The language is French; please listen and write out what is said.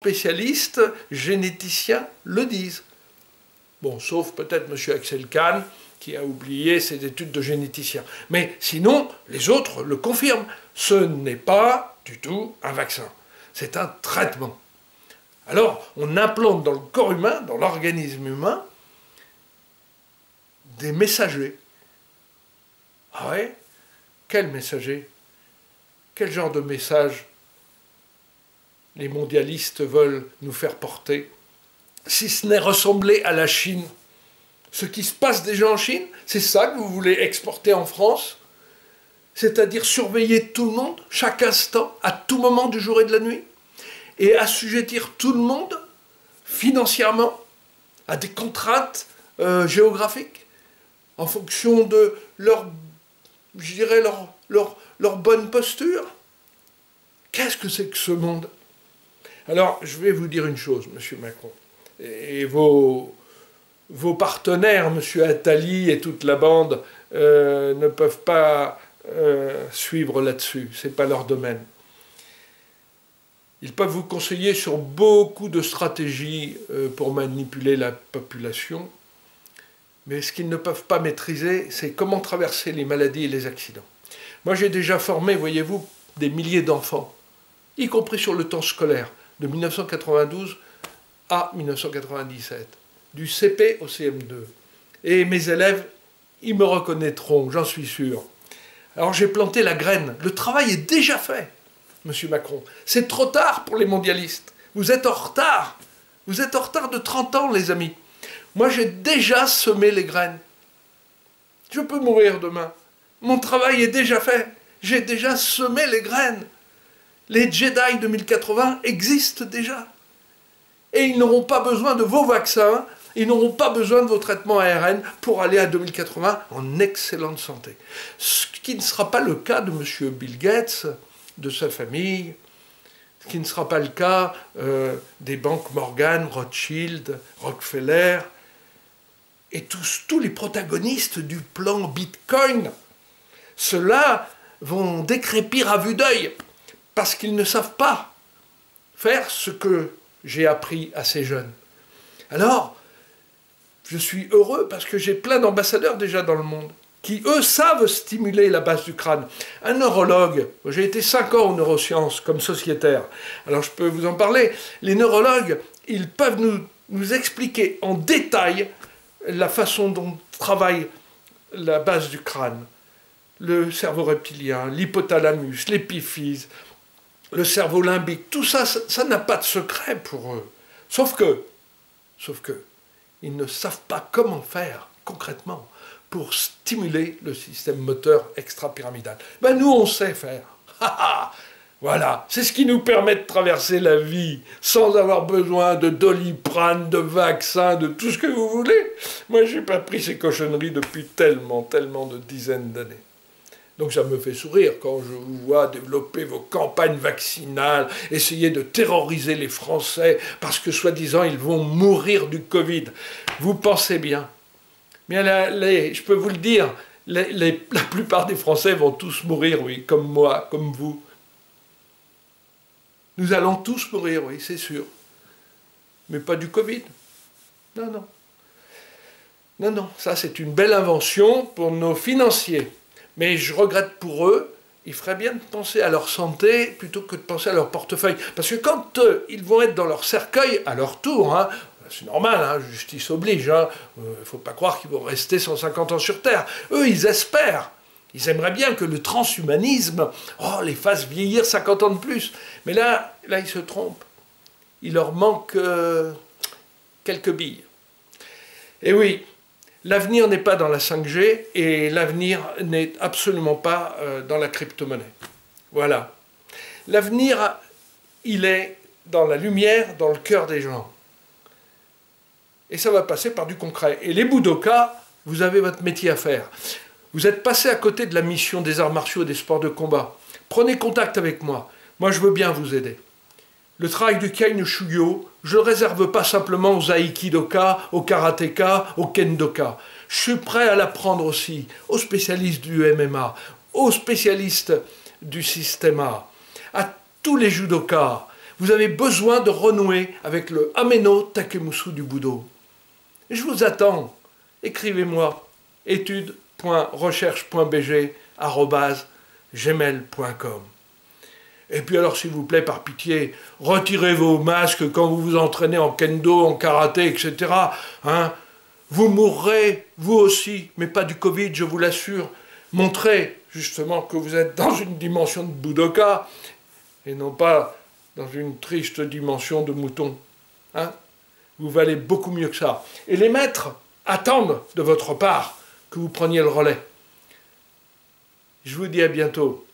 spécialistes généticiens le disent. Bon, sauf peut-être M. Axel Kahn, qui a oublié ses études de généticien. Mais sinon, les autres le confirment. Ce n'est pas du tout un vaccin. C'est un traitement. Alors, on implante dans le corps humain, dans l'organisme humain, des messagers. Ah ouais? Quels messagers? Quel genre de message les mondialistes veulent nous faire porter, si ce n'est ressembler à la Chine? Ce qui se passe déjà en Chine, c'est ça que vous voulez exporter en France? C'est-à-dire surveiller tout le monde, chaque instant, à tout moment du jour et de la nuit, et assujettir tout le monde, financièrement, à des contraintes géographiques, en fonction de leur, je dirais, leur bonne posture. Qu'est-ce que c'est que ce monde? Alors, je vais vous dire une chose, M. Macron, et vos partenaires, M. Attali et toute la bande, ne peuvent pas suivre là-dessus, ce n'est pas leur domaine. Ils peuvent vous conseiller sur beaucoup de stratégies pour manipuler la population, mais ce qu'ils ne peuvent pas maîtriser, c'est comment traverser les maladies et les accidents. Moi, j'ai déjà formé, voyez-vous, des milliers d'enfants, y compris sur le temps scolaire, de 1992 à 1997, du CP au CM2. Et mes élèves, ils me reconnaîtront, j'en suis sûr. Alors j'ai planté la graine. Le travail est déjà fait, M. Macron. C'est trop tard pour les mondialistes. Vous êtes en retard. Vous êtes en retard de 30 ans, les amis. Moi, j'ai déjà semé les graines. Je peux mourir demain. Mon travail est déjà fait. J'ai déjà semé les graines. Les Jedi 2080 existent déjà. Et ils n'auront pas besoin de vos vaccins, ils n'auront pas besoin de vos traitements ARN pour aller à 2080 en excellente santé. Ce qui ne sera pas le cas de M. Bill Gates, de sa famille, ce qui ne sera pas le cas des banques Morgan, Rothschild, Rockefeller, et tous les protagonistes du plan Bitcoin. Ceux-là vont décrépir à vue d'œil, parce qu'ils ne savent pas faire ce que j'ai appris à ces jeunes. Alors, je suis heureux parce que j'ai plein d'ambassadeurs déjà dans le monde qui, eux, savent stimuler la base du crâne. Un neurologue, j'ai été 5 ans aux neurosciences comme sociétaire, alors je peux vous en parler. Les neurologues, ils peuvent nous expliquer en détail la façon dont travaille la base du crâne, le cerveau reptilien, l'hypothalamus, l'épiphyse, le cerveau limbique, tout ça, ça n'a pas de secret pour eux. Sauf que, ils ne savent pas comment faire concrètement pour stimuler le système moteur extra-pyramidal. Ben nous, on sait faire. Voilà, c'est ce qui nous permet de traverser la vie sans avoir besoin de Doliprane, de vaccins, de tout ce que vous voulez. Moi, je n'ai pas pris ces cochonneries depuis tellement de dizaines d'années. Donc ça me fait sourire quand je vous vois développer vos campagnes vaccinales, essayer de terroriser les Français parce que soi-disant ils vont mourir du Covid. Vous pensez bien. Bien je peux vous le dire, la plupart des Français vont tous mourir, oui, comme moi, comme vous. Nous allons tous mourir, oui, c'est sûr. Mais pas du Covid. Non, non. Non, non, ça c'est une belle invention pour nos financiers. Mais je regrette pour eux, ils feraient bien de penser à leur santé plutôt que de penser à leur portefeuille. Parce que quand ils vont être dans leur cercueil, à leur tour, hein, c'est normal, hein, justice oblige, il ne faut pas croire qu'ils vont rester 150 ans sur Terre. Eux, ils espèrent. Ils aimeraient bien que le transhumanisme les fasse vieillir 50 ans de plus. Mais là ils se trompent. Il leur manque quelques billes. Et oui, l'avenir n'est pas dans la 5G et l'avenir n'est absolument pas dans la crypto-monnaie. Voilà. L'avenir, il est dans la lumière, dans le cœur des gens. Et ça va passer par du concret. Et les Boudokas, vous avez votre métier à faire. Vous êtes passé à côté de la mission des arts martiaux et des sports de combat. Prenez contact avec moi. Moi, je veux bien vous aider. Le travail du Kainu Shugyo, je ne le réserve pas simplement aux Aikidoka, aux Karateka, aux Kendoka. Je suis prêt à l'apprendre aussi aux spécialistes du MMA, aux spécialistes du système A, à tous les judokas. Vous avez besoin de renouer avec le Ameno Takemusu du Budo. Je vous attends. Écrivez-moi études.recherche.bg@gmail.com. Et puis alors, s'il vous plaît, par pitié, retirez vos masques quand vous vous entraînez en kendo, en karaté, etc. Hein? Vous mourrez, vous aussi, mais pas du Covid, je vous l'assure. Montrez justement que vous êtes dans une dimension de Budoka et non pas dans une triste dimension de mouton. Hein? Vous valez beaucoup mieux que ça. Et les maîtres attendent de votre part que vous preniez le relais. Je vous dis à bientôt.